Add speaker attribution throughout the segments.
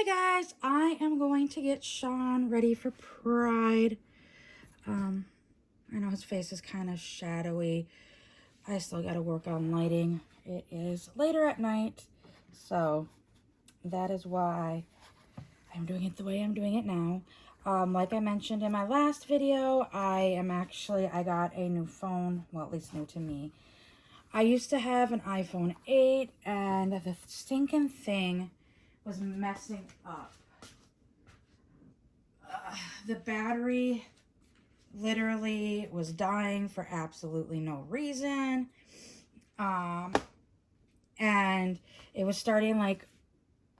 Speaker 1: Hi guys, I am going to get Shawn ready for Pride. I know his face is kind of shadowy. I still got to work on lighting. It is later at night, so that is why I'm doing it the way I'm doing it now. Like I mentioned in my last video, I got a new phone, well, at least new to me. I used to have an iPhone 8, and the stinking thing was messing up. The battery literally was dying for absolutely no reason. And it was starting, like,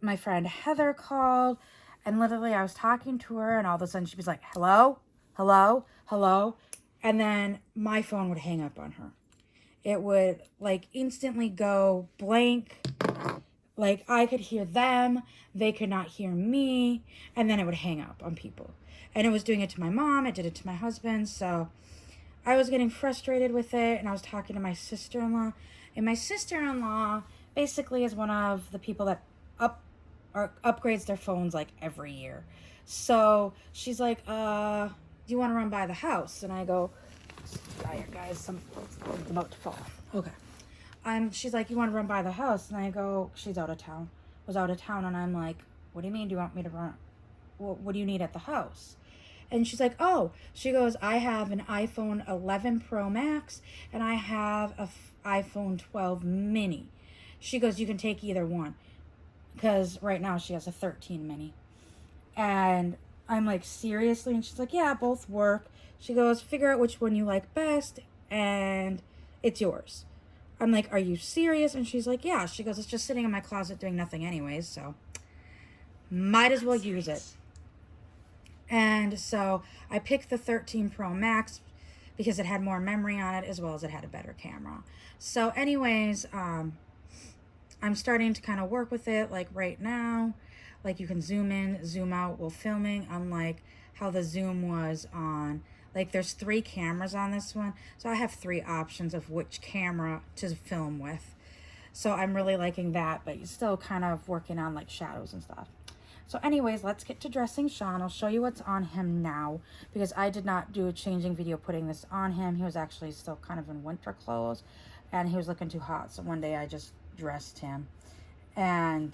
Speaker 1: my friend Heather called, and literally I was talking to her, and all of a sudden she was like, hello, hello, hello. And then my phone would hang up on her. It would, like, instantly go blank. Like, I could hear them, they could not hear me, and then it would hang up on people. And it was doing it to my mom, it did it to my husband, so I was getting frustrated with it, and I was talking to my sister-in-law, and my sister-in-law basically is one of the people that upgrades their phones, like, every year. So she's like, do you want to run by the house? And I go, sorry guys, something's about to fall. Okay. She's like, you want to run by the house? And I go, she's out of town. Was out of town, and I'm like, what do you mean? Do you want me to run? What do you need at the house? And she's like, oh, she goes, I have an iPhone 11 Pro Max, and I have a iPhone 12 mini. She goes, you can take either one, because right now she has a 13 mini. And I'm like, seriously? And she's like, yeah, both work. She goes, figure out which one you like best, and it's yours. I'm like, are you serious? And she's like, yeah. She goes, it's just sitting in my closet doing nothing anyways, so might as well use it. And so I picked the 13 Pro Max because it had more memory on it, as well as it had a better camera. So anyways, I'm starting to kind of work with it, like right now. Like, you can zoom in, zoom out while filming, unlike how the zoom was on, like, there's 3 cameras on this one. So I have 3 options of which camera to film with. So I'm really liking that, but you're still kind of working on, like, shadows and stuff. So anyways, let's get to dressing Shawn. I'll show you what's on him now, because I did not do a changing video putting this on him. He was actually still kind of in winter clothes, and he was looking too hot. So one day I just dressed him. And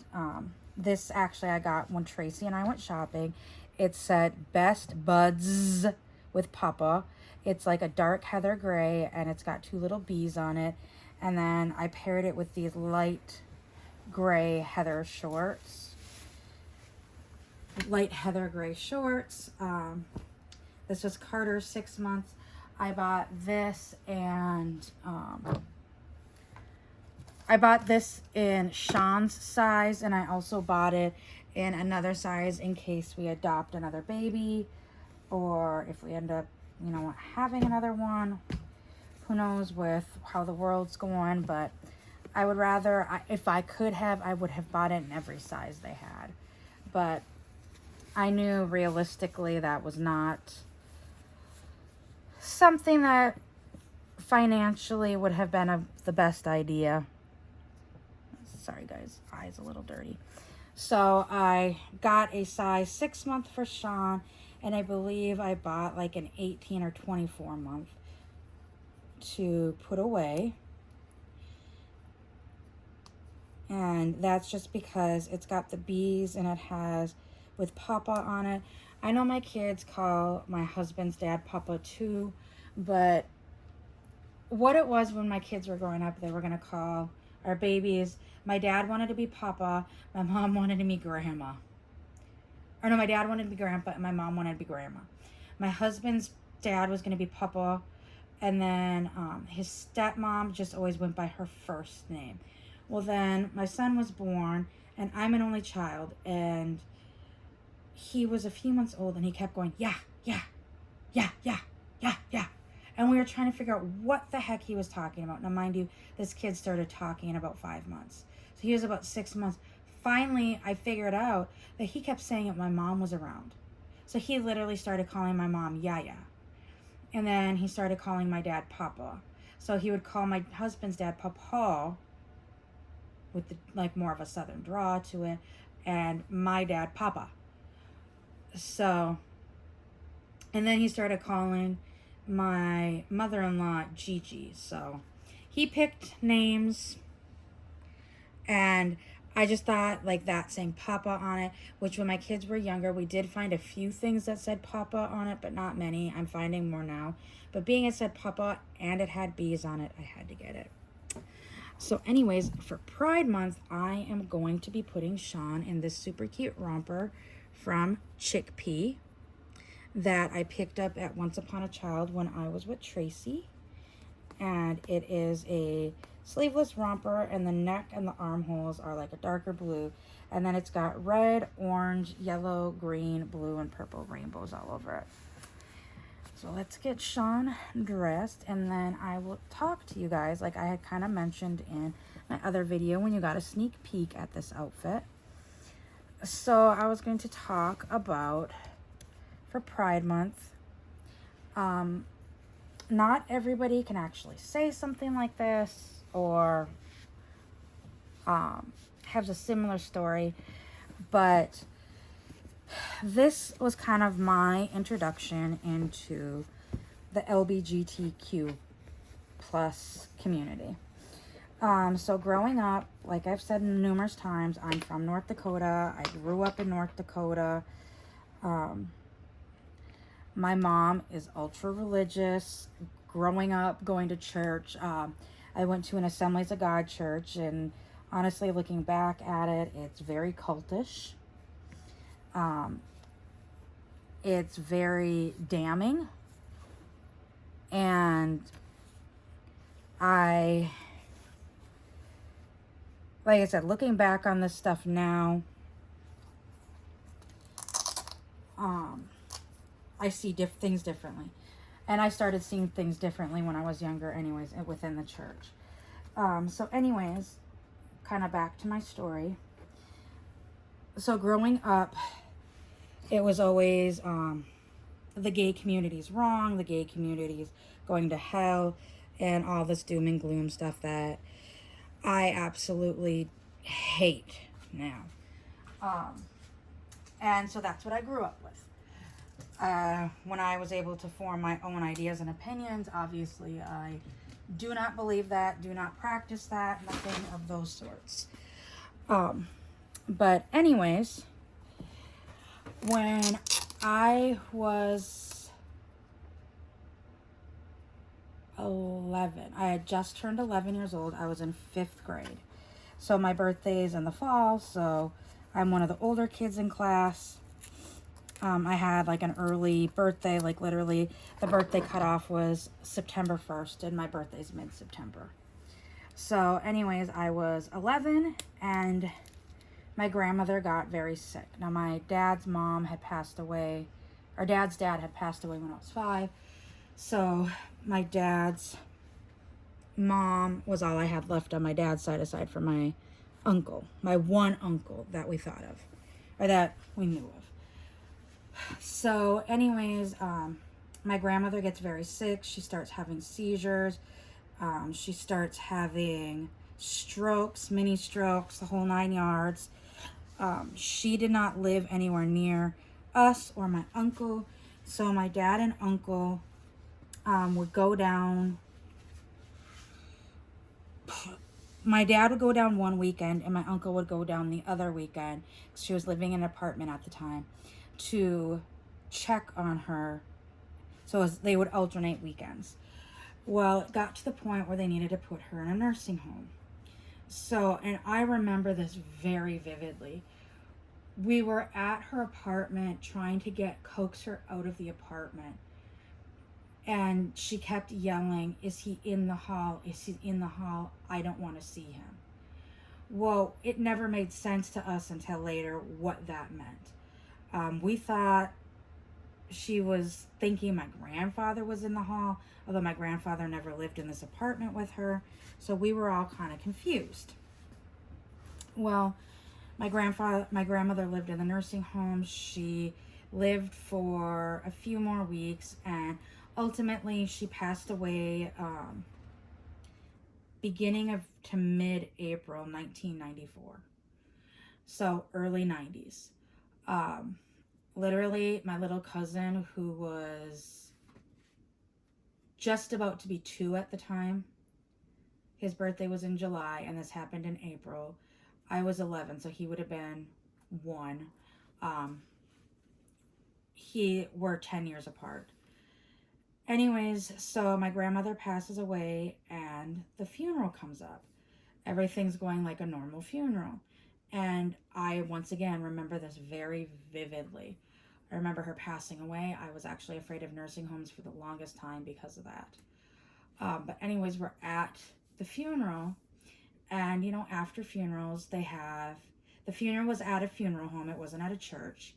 Speaker 1: this actually I got when Tracy and I went shopping. It said Best Buds with Papa. It's like a dark heather gray, and it's got 2 little bees on it. And then I paired it with these light gray heather shorts. Light heather gray shorts. This was Carter's 6 months. I bought this, and I bought this in Shawn's size, and I also bought it in another size in case we adopt another baby, or if we end up, you know, having another one. Who knows with how the world's going, but I would rather, if I could have, I would have bought it in every size they had. But I knew realistically that was not something that financially would have been the best idea. Sorry guys, eyes a little dirty. So I got a size 6 month for Shawn, and I believe I bought like an 18 or 24 month to put away. And that's just because it's got the bees, and it has with Papa on it. I know my kids call my husband's dad Papa too, but what it was when my kids were growing up, they were going to call our babies. My dad wanted to be Papa. My mom wanted to be Grandma. Or no, my dad wanted to be Grandpa, and my mom wanted to be Grandma. My husband's dad was going to be Papa, and then his stepmom just always went by her first name. Well, then my son was born, and I'm an only child, and he was a few months old, and he kept going, yeah, yeah, yeah, yeah, yeah, yeah. And we were trying to figure out what the heck he was talking about. Now, mind you, this kid started talking in about 5 months. So he was about 6 months. Finally, I figured out that he kept saying that my mom was around. So he literally started calling my mom Yaya. And then he started calling my dad Papa. So he would call my husband's dad Papa, with the, like, more of a southern draw to it. and my dad Papa. So, and then he started calling my mother-in-law Gigi. So he picked names, and I just thought like that saying Papa on it, which when my kids were younger, we did find a few things that said Papa on it, but not many. I'm finding more now. But being it said Papa and it had bees on it, I had to get it. So anyways, for Pride Month, I am going to be putting Shawn in this super cute romper from Chickpea that I picked up at Once Upon a Child when I was with Tracy. And it is a sleeveless romper, and the neck and the armholes are like a darker blue. And then it's got red, orange, yellow, green, blue, and purple rainbows all over it. So let's get Shawn dressed, and then I will talk to you guys like I had kind of mentioned in my other video when you got a sneak peek at this outfit. So I was going to talk about, for Pride Month, not everybody can actually say something like this or has a similar story, but this was kind of my introduction into the LGBTQ plus community. So growing up, like I've said numerous times, I'm from North Dakota. I grew up in North Dakota. My mom is ultra religious. Growing up, going to church, I went to an Assemblies of God church, and honestly, looking back at it, it's very cultish. It's very damning, and like I said, looking back on this stuff now, I see things differently. And I started seeing things differently when I was younger anyways, within the church. So anyways, kind of back to my story. So growing up, it was always the gay community's wrong, the gay community's going to hell, and all this doom and gloom stuff that I absolutely hate now. And so that's what I grew up with. When I was able to form my own ideas and opinions, obviously I do not believe that, do not practice that, nothing of those sorts. But anyways, when I was 11, I had just turned 11 years old. I was in 5th grade. So my birthday is in the fall, so I'm one of the older kids in class. I had like an early birthday, like literally the birthday cutoff was September 1st, and my birthday's mid-September. So anyways, I was 11, and my grandmother got very sick. Now my dad's mom had passed away, or dad's dad had passed away when I was 5. So my dad's mom was all I had left on my dad's side, aside from my uncle, my one uncle that we thought of, or that we knew of. So anyways, my grandmother gets very sick. She starts having seizures. She starts having strokes, mini strokes, the whole 9 yards. She did not live anywhere near us or my uncle. So my dad and uncle would go down. My dad would go down one weekend, and my uncle would go down the other weekend. She was living in an apartment at the time, to check on her. So they would alternate weekends. Well, it got to the point where they needed to put her in a nursing home. So, and I remember this very vividly. We were at her apartment trying to coax her out of the apartment. And she kept yelling, "Is he in the hall? Is he in the hall? I don't want to see him." Well, it never made sense to us until later what that meant. We thought she was thinking my grandfather was in the hall, although my grandfather never lived in this apartment with her. So we were all kind of confused. Well, my grandmother lived in the nursing home. She lived for a few more weeks, and ultimately she passed away beginning to mid-April 1994. So early 90s. Um, Literally, my little cousin, who was just about to be 2 at the time, his birthday was in July, and this happened in April. I was 11, so he would have been 1. Um, we're 10 years apart. Anyways, so my grandmother passes away, and the funeral comes up. Everything's going like a normal funeral. And I, once again, remember this very vividly. I remember her passing away. I was actually afraid of nursing homes for the longest time because of that. But anyways, we're at the funeral, and after funerals, the funeral was at a funeral home. It wasn't at a church.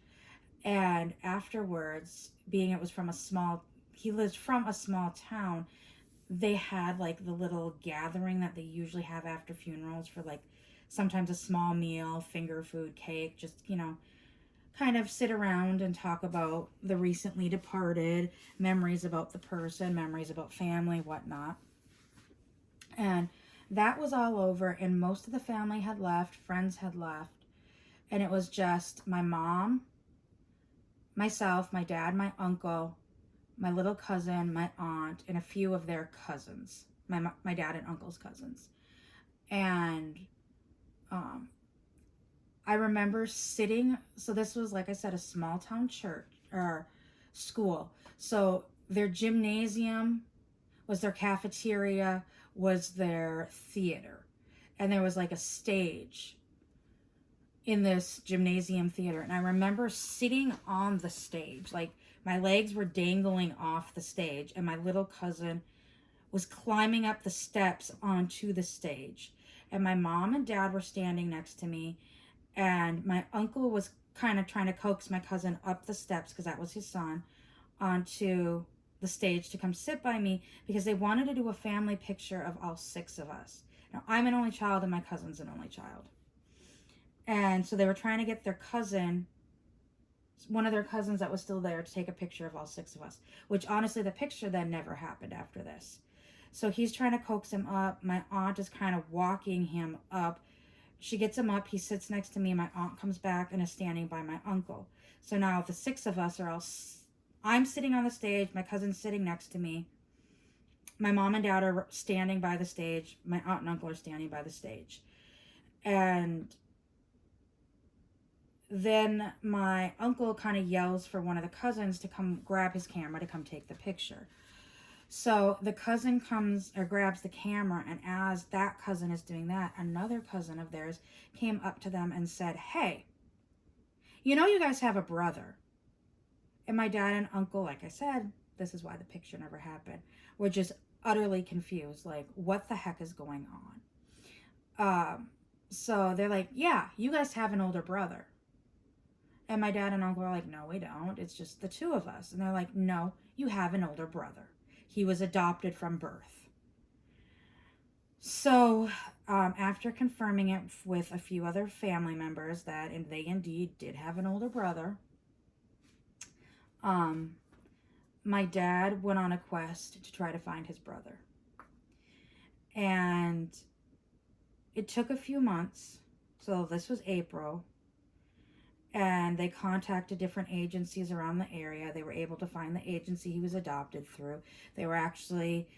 Speaker 1: And afterwards, being it was from a small, he lives from a small town, they had like the little gathering that they usually have after funerals for like sometimes a small meal, finger food, cake, just, kind of sit around and talk about the recently departed, memories about the person, memories about family, whatnot. And that was all over, and most of the family had left, friends had left, and it was just my mom, myself, my dad, my uncle, my little cousin, my aunt, and a few of their cousins, my dad and uncle's cousins. And I remember sitting, so this was, like I said, a small town church or school. So their gymnasium was their cafeteria, was their theater. And there was like a stage in this gymnasium theater. And I remember sitting on the stage, like my legs were dangling off the stage, and my little cousin was climbing up the steps onto the stage. And my mom and dad were standing next to me, and my uncle was kind of trying to coax my cousin up the steps, because that was his son, onto the stage to come sit by me, because they wanted to do a family picture of all 6 of us. Now, I'm an only child and my cousin's an only child. And so they were trying to get their cousin, one of their cousins that was still there, to take a picture of all 6 of us, which honestly, the picture then never happened after this. So he's trying to coax him up. My aunt is kind of walking him up. She gets him up. He sits next to me. My aunt comes back and is standing by my uncle. So now the 6 of us are all, I'm sitting on the stage. My cousin's sitting next to me. My mom and dad are standing by the stage. My aunt and uncle are standing by the stage. And then my uncle kind of yells for one of the cousins to come grab his camera to come take the picture. So the cousin comes or grabs the camera, and as that cousin is doing that, another cousin of theirs came up to them and said, "Hey, you guys have a brother." And my dad and uncle, like I said, this is why the picture never happened, were just utterly confused, like, what the heck is going on? So they're like, "Yeah, you guys have an older brother." And my dad and uncle are like, "No, we don't. It's just the 2 of us." And they're like, "No, you have an older brother. He was adopted from birth." So after confirming it with a few other family members that they indeed did have an older brother, my dad went on a quest to try to find his brother. And it took a few months. So this was April. And they contacted different agencies around the area. They were able to find the agency he was adopted through. They were actually,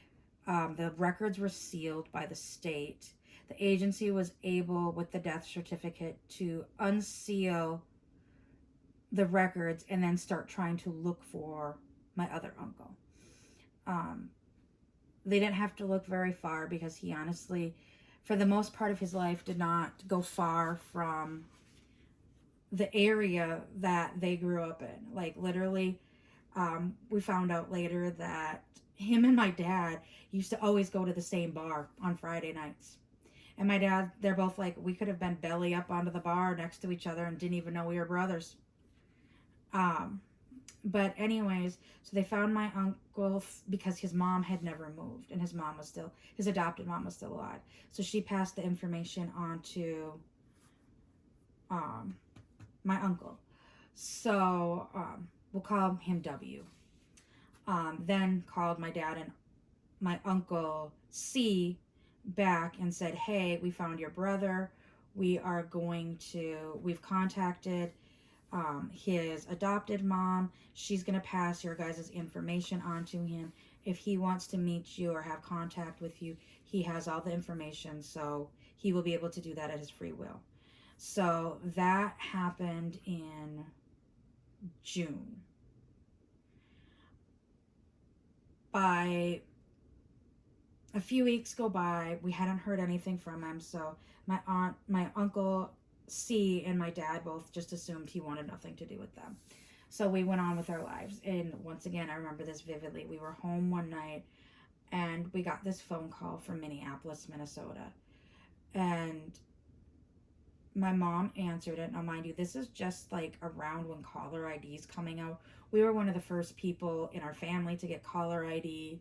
Speaker 1: the records were sealed by the state. The agency was able, with the death certificate, to unseal the records and then start trying to look for my other uncle. They didn't have to look very far, because he honestly, for the most part of his life, did not go far from the area that they grew up in. Like, literally, we found out later that him and my dad used to always go to the same bar on Friday nights. And my dad, they're both like, we could have been belly up onto the bar next to each other and didn't even know we were brothers. But anyways, so they found my uncle because his mom had never moved, and his adopted mom was still alive. So she passed the information on to my uncle. So we'll call him W. Then called my dad and my uncle C back and said, "Hey, we found your brother. we've contacted his adopted mom. She's going to pass your guys' information on to him. If he wants to meet you or have contact with you, he has all the information, so he will be able to do that at his free will. So that happened in June. By a few weeks go by, we hadn't heard anything from him, so my uncle C and my dad both just assumed he wanted nothing to do with them. So we went on with our lives. And once again, I remember this vividly. We were home one night and we got this phone call from Minneapolis, Minnesota. And my mom answered it. Now, mind you, this is just like around when caller ID is coming out. We were one of the first people in our family to get caller ID.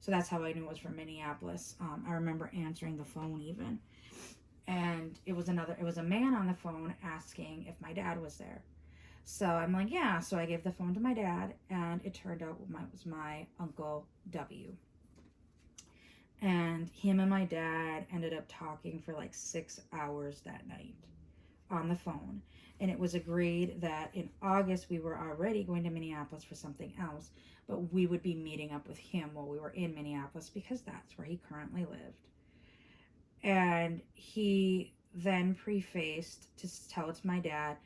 Speaker 1: So that's how I knew it was from Minneapolis. I remember answering the phone even. And it was a man on the phone asking if my dad was there. So I'm like, yeah. So I gave the phone to my dad, and it turned out it was my Uncle W. And him and my dad ended up talking for like 6 hours that night on the phone. And it was agreed that in August we were already going to Minneapolis for something else, but we would be meeting up with him while we were in Minneapolis because that's where he currently lived. And he then prefaced to tell it to my dad,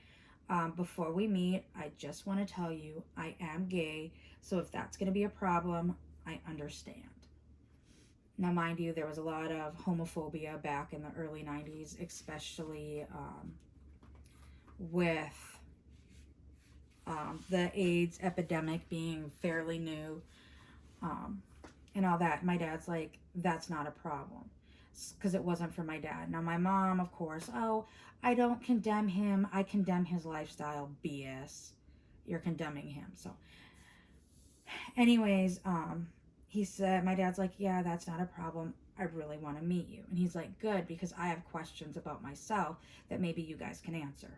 Speaker 1: before we meet, I just want to tell you I am gay, so if that's going to be a problem, I understand. Now, mind you, there was a lot of homophobia back in the early 90s, especially with the AIDS epidemic being fairly new and all that. My dad's like, that's not a problem, because it wasn't for my dad. Now, my mom, of course, oh, I don't condemn him. I condemn his lifestyle. BS. You're condemning him. So, anyways, he said, my dad's like, yeah, that's not a problem. I really want to meet you. And he's like, good, because I have questions about myself that maybe you guys can answer.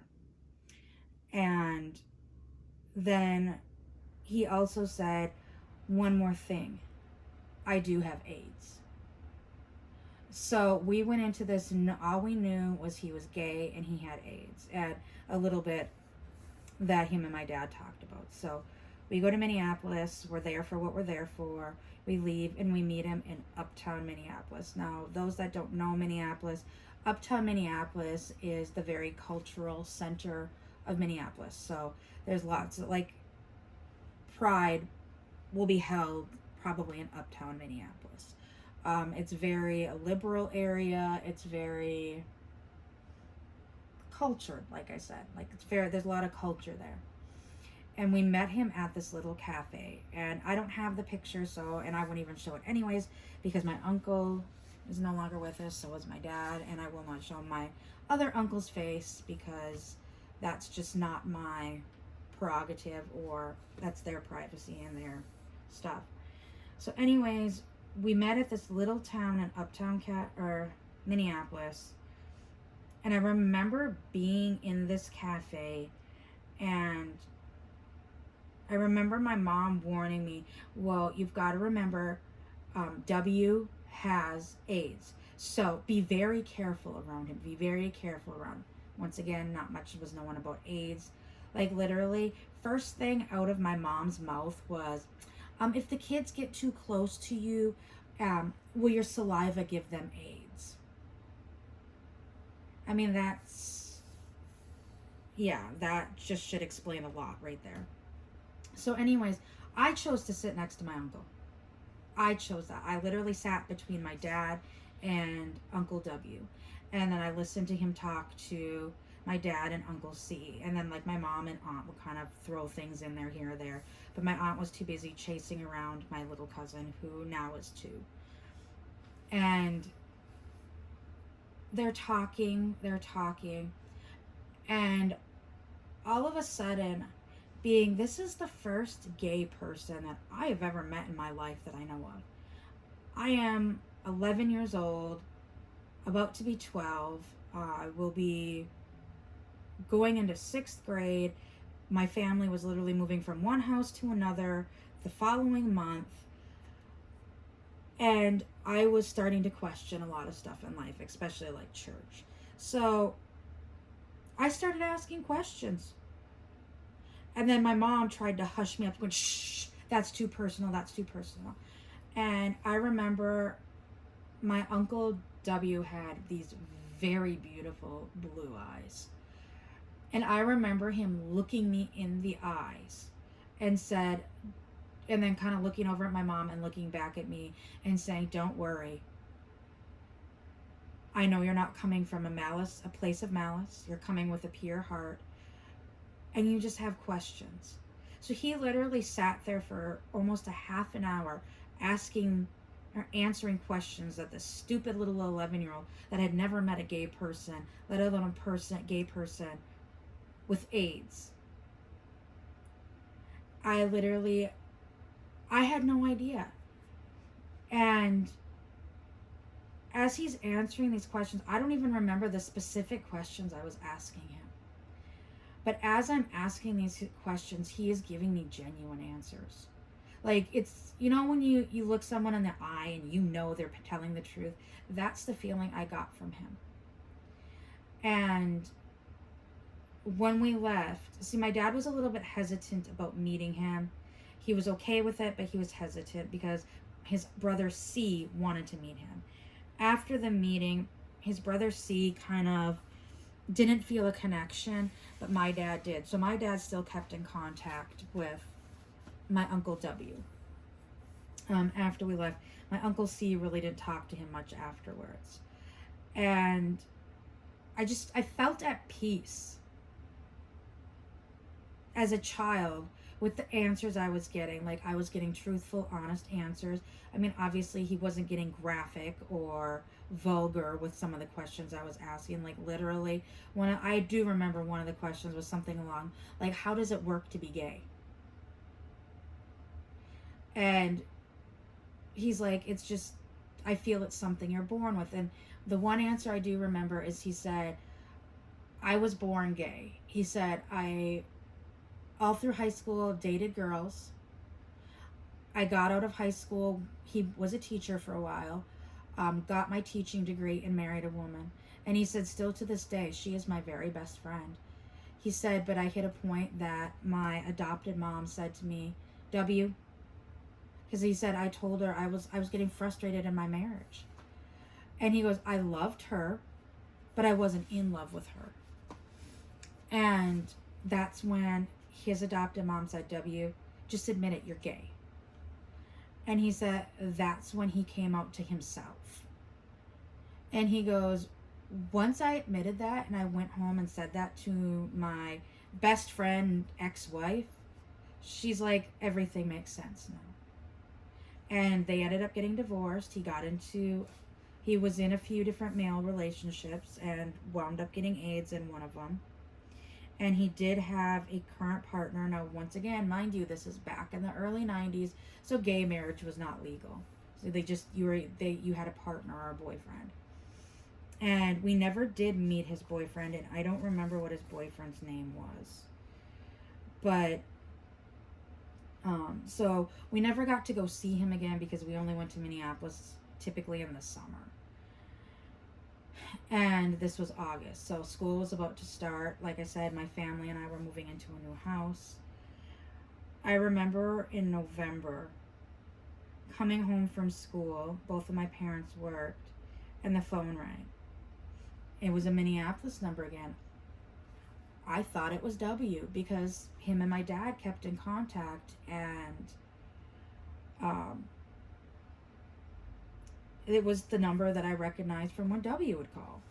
Speaker 1: And then he also said, one more thing. I do have AIDS. So we went into this, all we knew was he was gay and he had AIDS, and a little bit that him and my dad talked about. So we go to Minneapolis, we're there for what we're there for, we leave and we meet him in uptown Minneapolis. Now, those that don't know Minneapolis, uptown Minneapolis is the very cultural center of Minneapolis. So there's lots of, like, Pride will be held probably in uptown Minneapolis. It's very a liberal area. It's very cultured, like I said. Like, it's very, there's a lot of culture there. And we met him at this little cafe. And I don't have the picture, so, and I wouldn't even show it anyways, because my uncle is no longer with us, so is my dad, and I will not show my other uncle's face because that's just not my prerogative, or that's their privacy and their stuff. So anyways, we met at this little town in uptown Minneapolis, and I remember being in this cafe, and I remember my mom warning me, well, you've got to remember, W has AIDS, so be very careful around him. Be very careful around him. Once again, not much was known about AIDS. Like, literally, first thing out of my mom's mouth was, if the kids get too close to you, will your saliva give them AIDS? I mean, that's, yeah, that just should explain a lot right there. So anyways, I chose to sit next to my uncle. I chose that. I literally sat between my dad and Uncle W. And then I listened to him talk to my dad and Uncle C. And then, like, my mom and aunt would kind of throw things in there here or there. But my aunt was too busy chasing around my little cousin, who now is 2. And they're talking. And all of a sudden, this is the first gay person that I have ever met in my life that I know of. I am 11 years old, about to be 12. I will be going into 6th grade. My family was literally moving from one house to another the following month. And I was starting to question a lot of stuff in life, especially like church. So I started asking questions. And then my mom tried to hush me up, going, shh, that's too personal, that's too personal. And I remember my Uncle W had these very beautiful blue eyes. And I remember him looking me in the eyes and said, and then kind of looking over at my mom and looking back at me and saying, don't worry. I know you're not coming from a place of malice. You're coming with a pure heart. And you just have questions. So he literally sat there for almost a half an hour asking or answering questions that the stupid little 11-year-old that had never met a gay person, let alone a gay person with AIDS. I had no idea. And as he's answering these questions, I don't even remember the specific questions I was asking him. But as I'm asking these questions, he is giving me genuine answers. Like, it's, when you look someone in the eye and you know they're telling the truth, that's the feeling I got from him. And when we left, see, my dad was a little bit hesitant about meeting him. He was okay with it, but he was hesitant because his brother C wanted to meet him. After the meeting, his brother C kind of didn't feel a connection, but my dad did. So my dad still kept in contact with my Uncle W. After we left, my Uncle C really didn't talk to him much afterwards. And I felt at peace as a child with the answers I was getting. Like, I was getting truthful, honest answers. I mean, obviously he wasn't getting graphic or vulgar with some of the questions I was asking. Like, literally, I do remember one of the questions was something along, like, how does it work to be gay? And he's like, it's just, I feel it's something you're born with. And the one answer I do remember is he said, I was born gay. He said, all through high school, dated girls. I got out of high school. He was a teacher for a while. Got my teaching degree and married a woman. And he said, still to this day, she is my very best friend. He said, but I hit a point that my adopted mom said to me, W, because he said, I told her I was getting frustrated in my marriage. And he goes, I loved her, but I wasn't in love with her. And that's when his adopted mom said, W, just admit it, you're gay. And he said that's when he came out to himself. And he goes, once I admitted that and I went home and said that to my best friend, ex-wife, she's like, everything makes sense now. And they ended up getting divorced. He was in a few different male relationships and wound up getting AIDS in one of them. And he did have a current partner. Now, once again, mind you, this is back in the early 90s, so gay marriage was not legal. So you had a partner or a boyfriend. And we never did meet his boyfriend, and I don't remember what his boyfriend's name was. But, so we never got to go see him again because we only went to Minneapolis typically in the summer. And this was August, so school was about to start. Like I said, my family and I were moving into a new house. I remember in November coming home from school, both of my parents worked, and the phone rang. It was a Minneapolis number again. I thought it was W because him and my dad kept in contact, and it was the number that I recognized from when W would call.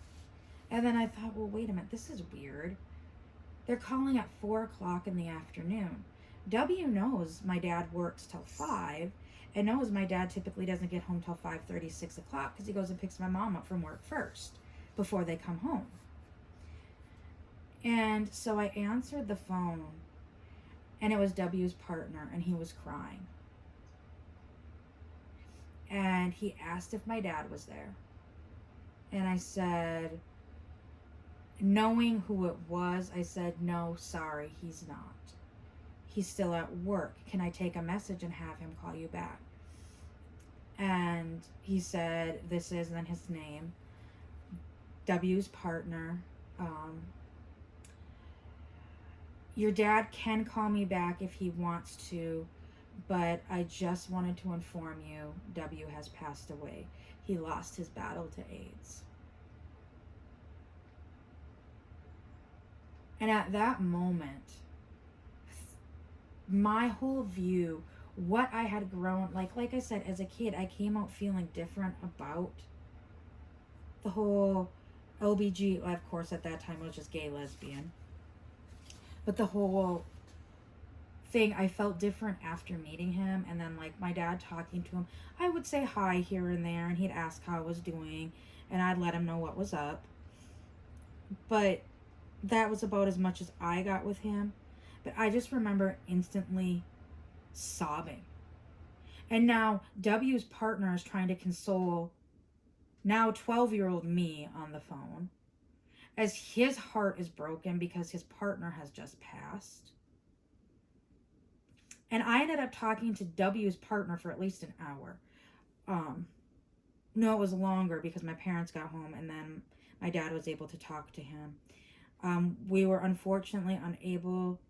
Speaker 1: And then I thought, well, wait a minute, this is weird. They're calling at 4 o'clock in the afternoon. W knows my dad works till 5 and knows my dad typically doesn't get home till 5:30, 6 o'clock because he goes and picks my mom up from work first before they come home. And so I answered the phone, and it was W's partner, and he was crying. And he asked if my dad was there. And I said, knowing who it was, I said, no, sorry, he's not. He's still at work. Can I take a message and have him call you back? And he said, this is then his name, W's partner, your dad can call me back if he wants to, but I just wanted to inform you W has passed away. He lost his battle to AIDS. And at that moment, my whole view, what I had grown, like I said, as a kid, I came out feeling different about the whole LBG. Well, of course, at that time, it was just gay, lesbian. But the whole thing, I felt different after meeting him. And then, like, my dad talking to him, I would say hi here and there, and he'd ask how I was doing, and I'd let him know what was up. But that was about as much as I got with him. But I just remember instantly sobbing. And now W's partner is trying to console now 12-year-old me on the phone, as his heart is broken because his partner has just passed. And I ended up talking to W's partner for at least an hour. No, it was longer because my parents got home and then my dad was able to talk to him. We were unfortunately unable.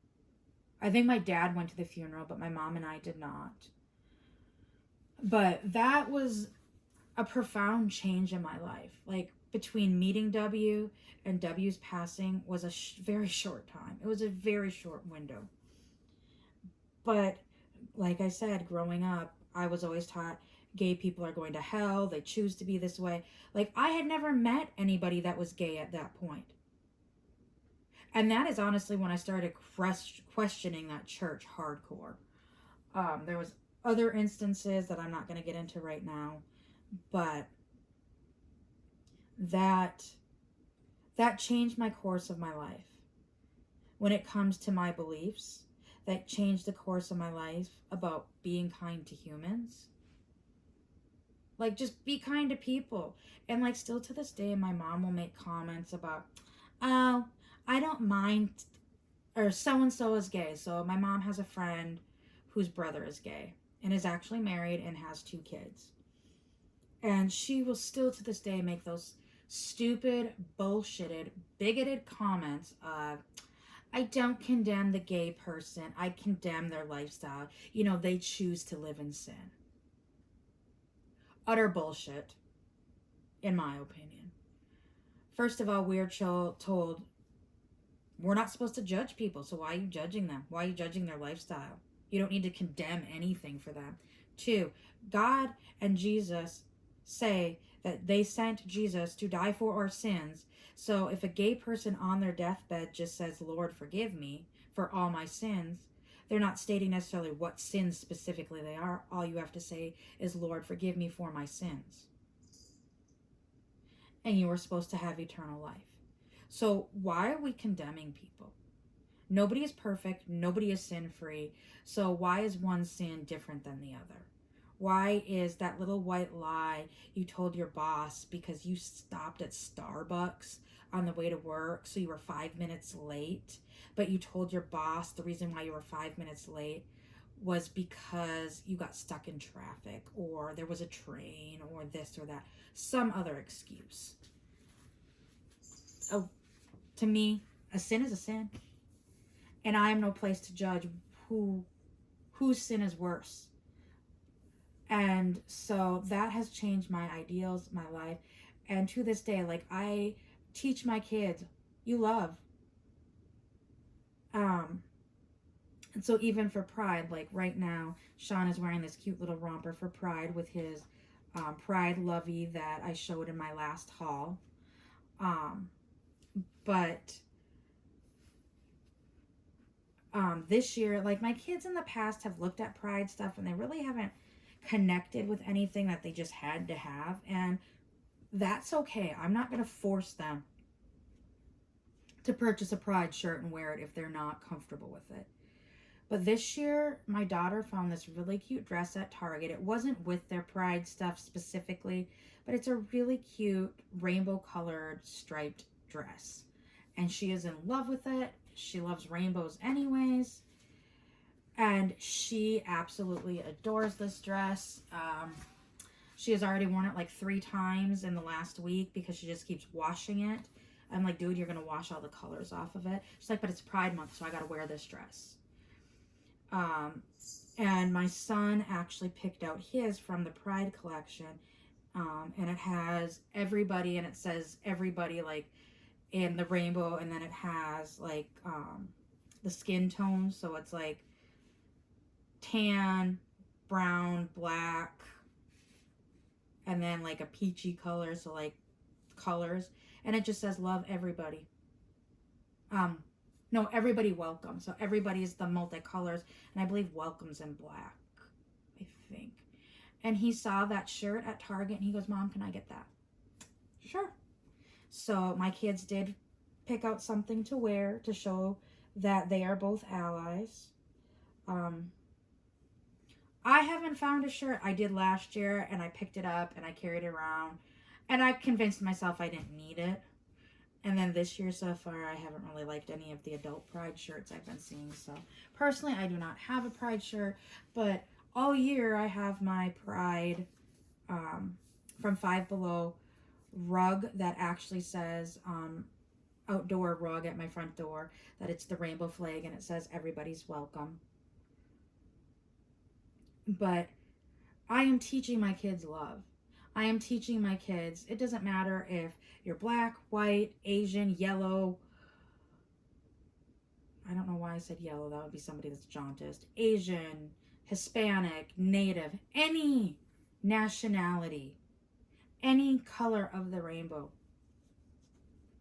Speaker 1: I think my dad went to the funeral, but my mom and I did not. But that was a profound change in my life. Like, between meeting W and W's passing was a very short time. It was a very short window. But like I said, growing up, I was always taught gay people are going to hell. They choose to be this way. Like, I had never met anybody that was gay at that point. And that is honestly when I started questioning that church hardcore. There was other instances that I'm not going to get into right now, but that changed my course of my life. When it comes to my beliefs, that changed the course of my life about being kind to humans. Like, just be kind to people. And like, still to this day, my mom will make comments about, oh, I don't mind, or so-and-so is gay. So my mom has a friend whose brother is gay and is actually married and has 2 kids. And she will still to this day make those stupid, bullshitted, bigoted comments of, I don't condemn the gay person. I condemn their lifestyle. You know, they choose to live in sin. Utter bullshit, in my opinion. First of all, we are told we're not supposed to judge people, so why are you judging them? Why are you judging their lifestyle? You don't need to condemn anything for them. 2, God and Jesus say that they sent Jesus to die for our sins. So if a gay person on their deathbed just says, Lord, forgive me for all my sins, they're not stating necessarily what sins specifically they are. All you have to say is, Lord, forgive me for my sins. And you are supposed to have eternal life. So why are we condemning people? Nobody is perfect. Nobody is sin-free. So why is one sin different than the other? Why is that little white lie you told your boss because you stopped at Starbucks on the way to work, so you were 5 minutes late, but you told your boss the reason why you were 5 minutes late was because you got stuck in traffic, or there was a train, or this or that, some other excuse? Oh, to me, a sin is a sin. And I am no place to judge whose sin is worse. And so that has changed my ideals, my life. And to this day, like, I teach my kids, you love. And so even for Pride, like right now, Shawn is wearing this cute little romper for Pride with his Pride Lovey that I showed in my last haul. But this year, like, my kids in the past have looked at Pride stuff and they really haven't connected with anything that they just had to have, and that's okay. I'm not going to force them to purchase a Pride shirt and wear it if they're not comfortable with it. But this year, my daughter found this really cute dress at Target. It wasn't with their Pride stuff specifically, but it's a really cute rainbow colored striped dress. And she is in love with it. She loves rainbows anyways. And she absolutely adores this dress. She has already worn it like 3 times in the last week because she just keeps washing it. I'm like, dude, you're going to wash all the colors off of it. She's like, but it's Pride Month, so I got to wear this dress. And my son actually picked out his from the Pride collection. And it has everybody, and it says everybody like in the rainbow, and then it has like the skin tones. So it's like tan, brown, black, and then like a peachy color, so like colors, and it just says love everybody. No, everybody welcome. So everybody is the multicolors, and I believe welcome's in black, I think. And he saw that shirt at Target, and he goes, Mom, can I get that? Sure. So my kids did pick out something to wear to show that they are both allies. I haven't found a shirt. I did last year, and I picked it up and I carried it around, and I convinced myself I didn't need it. And then this year so far, I haven't really liked any of the adult Pride shirts I've been seeing. So personally, I do not have a Pride shirt, but all year I have my Pride from Five Below rug that actually says outdoor rug at my front door, that it's the rainbow flag, and it says everybody's welcome. But I am teaching my kids love. I am teaching my kids, it doesn't matter if you're black, white, Asian, yellow. I don't know why I said yellow. That would be somebody that's jaundiced. Asian, Hispanic, Native, any nationality, any color of the rainbow.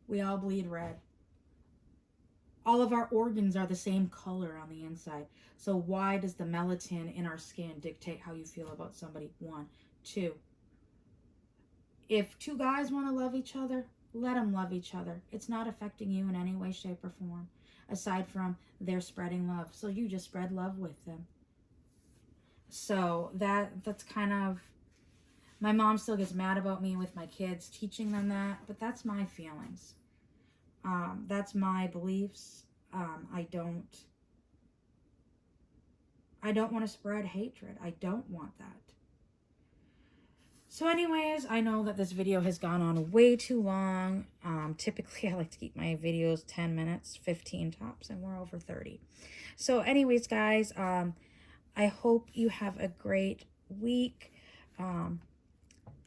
Speaker 1: We all bleed red. All of our organs are the same color on the inside. So why does the melatonin in our skin dictate how you feel about somebody? 1, 2. If 2 guys want to love each other, let them love each other. It's not affecting you in any way, shape, or form, aside from they're spreading love. So you just spread love with them. So that's kind of, my mom still gets mad about me with my kids teaching them that, but that's my feelings. That's my beliefs. I don't want to spread hatred. I don't want that. So anyways, I know that this video has gone on way too long. Typically, I like to keep my videos 10 minutes, 15 tops, and we're over 30. So anyways, guys, I hope you have a great week.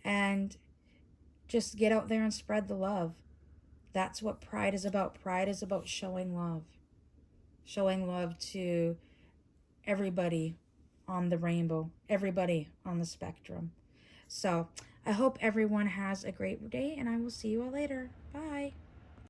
Speaker 1: And just get out there and spread the love. That's what Pride is about. Pride is about showing love. Showing love to everybody on the rainbow, everybody on the spectrum. So I hope everyone has a great day, and I will see you all later. Bye.